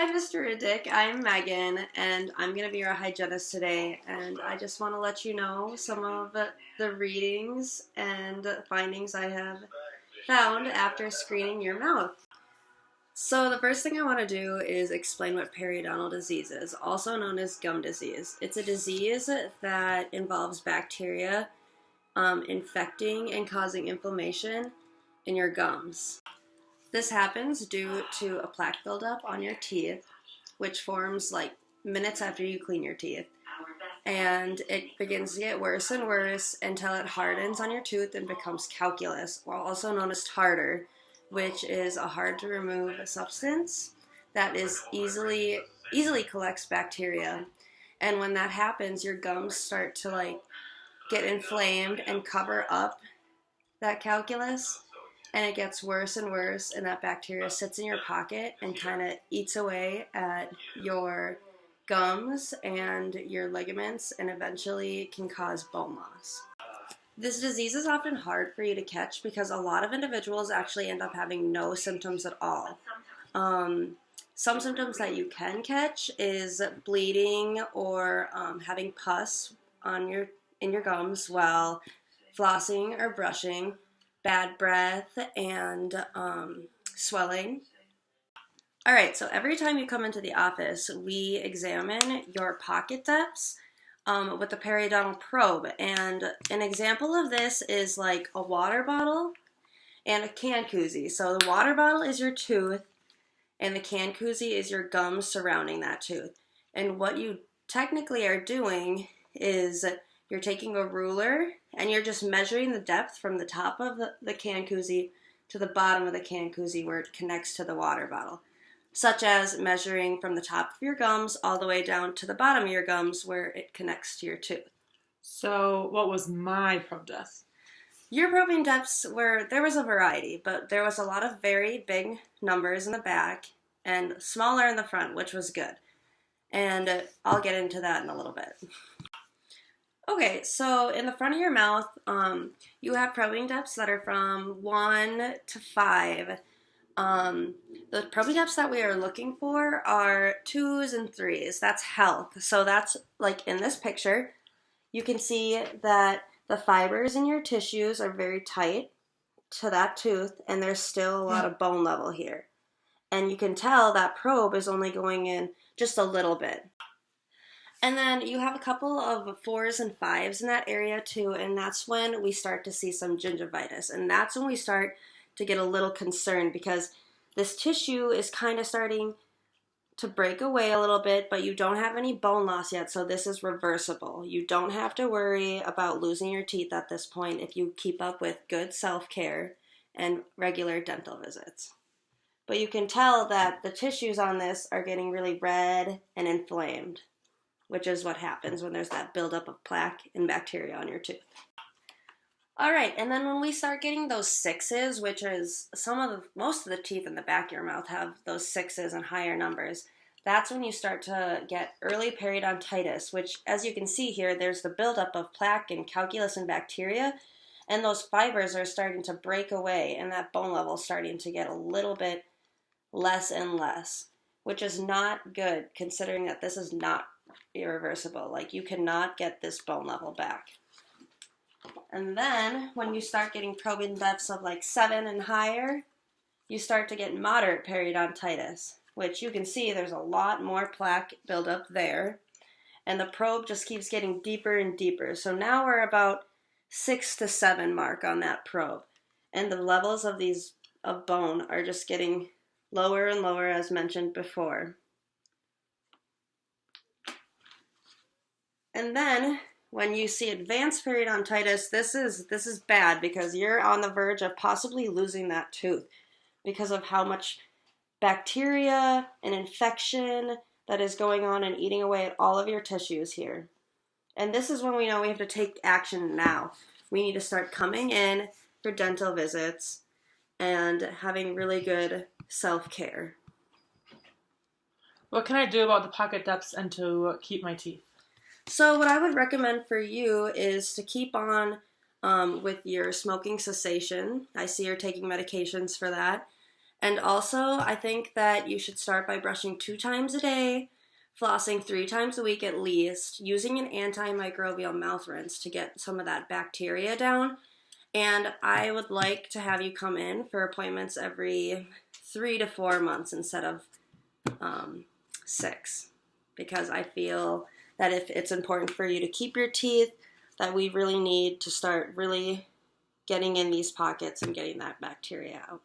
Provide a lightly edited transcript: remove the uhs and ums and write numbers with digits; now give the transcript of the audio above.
Hi, Mr. Riddick. I'm Megan, and I'm going to be your hygienist today. And I just want to let you know some of the readings and findings I have found after screening your mouth. So the first thing I want to do is explain what periodontal disease is, also known as gum disease. It's a disease that involves bacteria infecting and causing inflammation in your gums. This happens due to a plaque buildup on your teeth, which forms like minutes after you clean your teeth. And it begins to get worse and worse until it hardens on your tooth and becomes calculus, or also known as tartar, which is a hard to remove substance that is easily collects bacteria. And when that happens, your gums start to get inflamed and cover up that calculus, and it gets worse and worse, and that bacteria sits in your pocket and kind of eats away at your gums and your ligaments, and eventually can cause bone loss. This disease is often hard for you to catch because a lot of individuals actually end up having no symptoms at all. Some symptoms that you can catch is bleeding or having pus in your gums while flossing or brushing, bad breath, and swelling. All right, so every time you come into the office, we examine your pocket depths with the periodontal probe. And an example of this is like a water bottle and a can koozie. So the water bottle is your tooth, and the can koozie is your gums surrounding that tooth. And what you technically are doing is you're taking a ruler and you're just measuring the depth from the top of the can koozie to the bottom of the can koozie where it connects to the water bottle, such as measuring from the top of your gums all the way down to the bottom of your gums where it connects to your tooth. So what was my probe depth? Your probing depths there was a variety, but there was a lot of very big numbers in the back and smaller in the front, which was good. And I'll get into that in a little bit. Okay, so in the front of your mouth, you have probing depths that are from 1 to 5. The probing depths that we are looking for are 2s and 3s. That's health. So that's like in this picture, you can see that the fibers in your tissues are very tight to that tooth, and there's still a lot of bone level here. And you can tell that probe is only going in just a little bit. And then you have a couple of 4s and 5s in that area too, and that's when we start to see some gingivitis. And that's when we start to get a little concerned because this tissue is kind of starting to break away a little bit, but you don't have any bone loss yet, so this is reversible. You don't have to worry about losing your teeth at this point if you keep up with good self-care and regular dental visits. But you can tell that the tissues on this are getting really red and inflamed, which is what happens when there's that buildup of plaque and bacteria on your tooth. All right, and then when we start getting those 6s, which is most of the teeth in the back of your mouth have those 6s and higher numbers, that's when you start to get early periodontitis, which, as you can see here, there's the buildup of plaque and calculus and bacteria, and those fibers are starting to break away, and that bone level is starting to get a little bit less and less, which is not good considering that this is not irreversible. Like, you cannot get this bone level back. And then when you start getting probing depths of like 7 and higher, you start to get moderate periodontitis, which you can see there's a lot more plaque buildup there. And the probe just keeps getting deeper and deeper. So now we're about 6 to 7 mark on that probe. And the levels of bone are just getting lower and lower, as mentioned before. And then when you see advanced periodontitis, this is bad because you're on the verge of possibly losing that tooth because of how much bacteria and infection that is going on and eating away at all of your tissues here. And this is when we know we have to take action now. We need to start coming in for dental visits and having really good self-care. What can I do about the pocket depths and to keep my teeth? So what I would recommend for you is to keep on with your smoking cessation. I see you're taking medications for that. And also, I think that you should start by brushing 2 times a day, flossing 3 times a week at least, using an antimicrobial mouth rinse to get some of that bacteria down. And I would like to have you come in for appointments every 3 to 4 months instead of 6, because I feel that if it's important for you to keep your teeth, that we really need to start really getting in these pockets and getting that bacteria out.